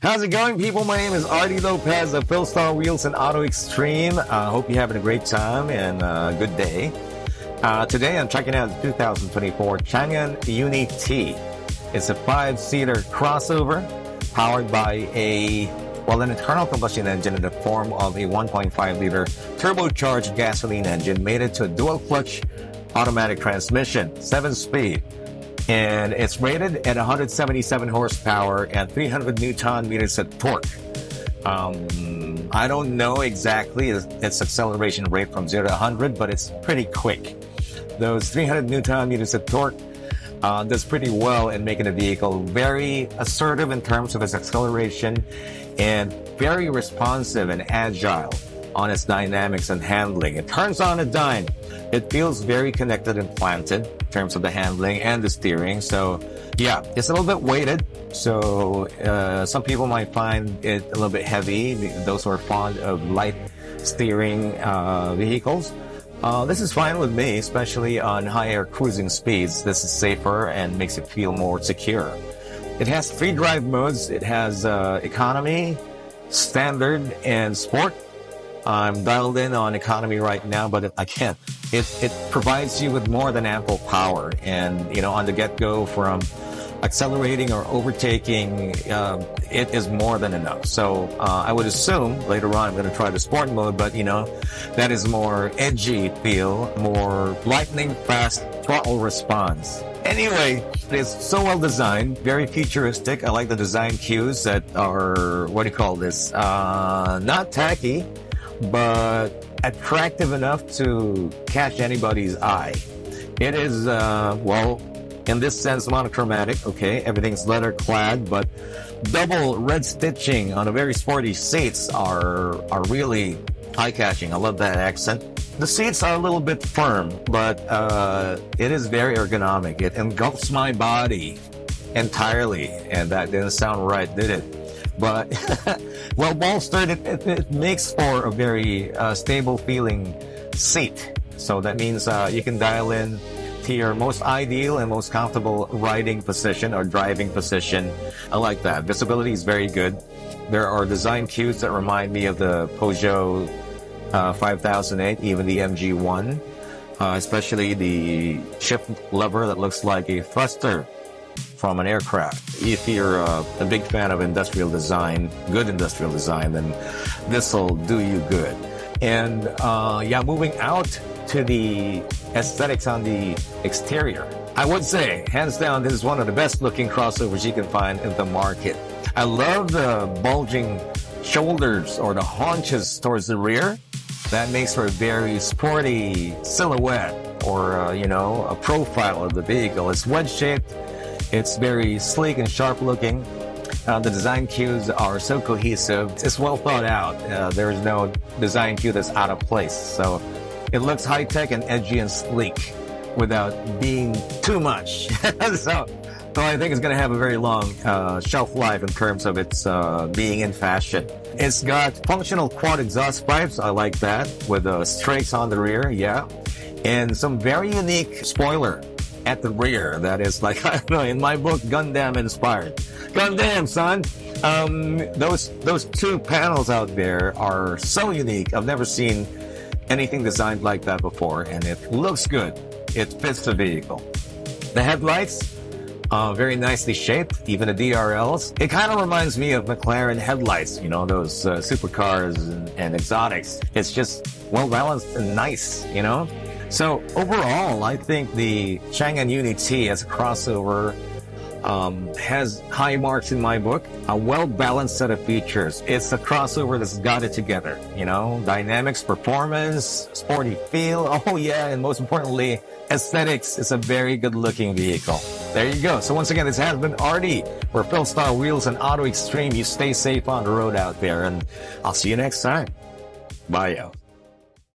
How's it going, people? My name is Artie Lopez of Philstar Wheels and Auto Extreme. Hope you're having a great time and a good day. Today I'm checking out the 2024 Changan Uni-T. It's a 5-seater crossover powered by an internal combustion engine in the form of a 1.5-liter turbocharged gasoline engine mated to a dual-clutch automatic transmission, 7-speed. And it's rated at 177 horsepower and 300 Newton meters of torque. I don't know exactly its acceleration rate from 0 to 100, but it's pretty quick. Those 300 Newton meters of torque does pretty well in making the vehicle very assertive in terms of its acceleration and very responsive and agile on its dynamics and handling. It turns on a dime. It feels very connected and planted in terms of the handling and the steering. So yeah, it's a little bit weighted. So some people might find it a little bit heavy. Those who are fond of light steering vehicles. This is fine with me, especially on higher cruising speeds. This is safer and makes it feel more secure. It has 3 drive modes. It has economy, standard, and sport. I'm dialed in on economy right now, but I can't. It provides you with more than ample power. And, on the get-go from accelerating or overtaking, it is more than enough. So I would assume later on I'm going to try the sport mode, but, that is more edgy feel, more lightning fast throttle response. Anyway, it's so well designed, very futuristic. I like the design cues that are, not tacky, but attractive enough to catch anybody's eye. It is, in this sense, monochromatic. Okay, everything's leather clad, but double red stitching on a very sporty seats are really eye-catching. I love that accent. The seats are a little bit firm, but it is very ergonomic. It engulfs my body entirely, and that didn't sound right, did it? But well bolstered, it makes for a very stable feeling seat. So that means you can dial in to your most ideal and most comfortable riding position or driving position. I like that. Visibility is very good. There are design cues that remind me of the Peugeot 5008, even the MG1, especially the shift lever that looks like a thruster from an aircraft. If you're a big fan of industrial design, good industrial design, then this'll do you good. And moving out to the aesthetics on the exterior, I would say, hands down, this is one of the best looking crossovers you can find in the market. I love the bulging shoulders or the haunches towards the rear. That makes for a very sporty silhouette or, a profile of the vehicle. It's wedge-shaped. It's very sleek and sharp looking. The design cues are so cohesive. It's well thought out. There is no design cue that's out of place. So it looks high-tech and edgy and sleek without being too much. So I think it's going to have a very long shelf life in terms of its being in fashion. It's got functional quad exhaust pipes. I like that, with strakes on the rear, yeah. And some very unique spoiler at the rear that is like, I don't know, in my book, Gundam inspired. Gundam, son! Those 2 panels out there are so unique. I've never seen anything designed like that before, and it looks good. It fits the vehicle. The headlights, very nicely shaped, even the DRLs. It kind of reminds me of McLaren headlights, those supercars and exotics. It's just well balanced and nice, So overall, I think the Changan Uni-T as a crossover has high marks in my book. A well-balanced set of features. It's a crossover that's got it together, Dynamics, performance, sporty feel. Oh yeah, and most importantly, aesthetics. It's a very good-looking vehicle. There you go. So once again, this has been Artie for Philstar Wheels and Auto Extreme. You stay safe on the road out there, and I'll see you next time. Bye, yo.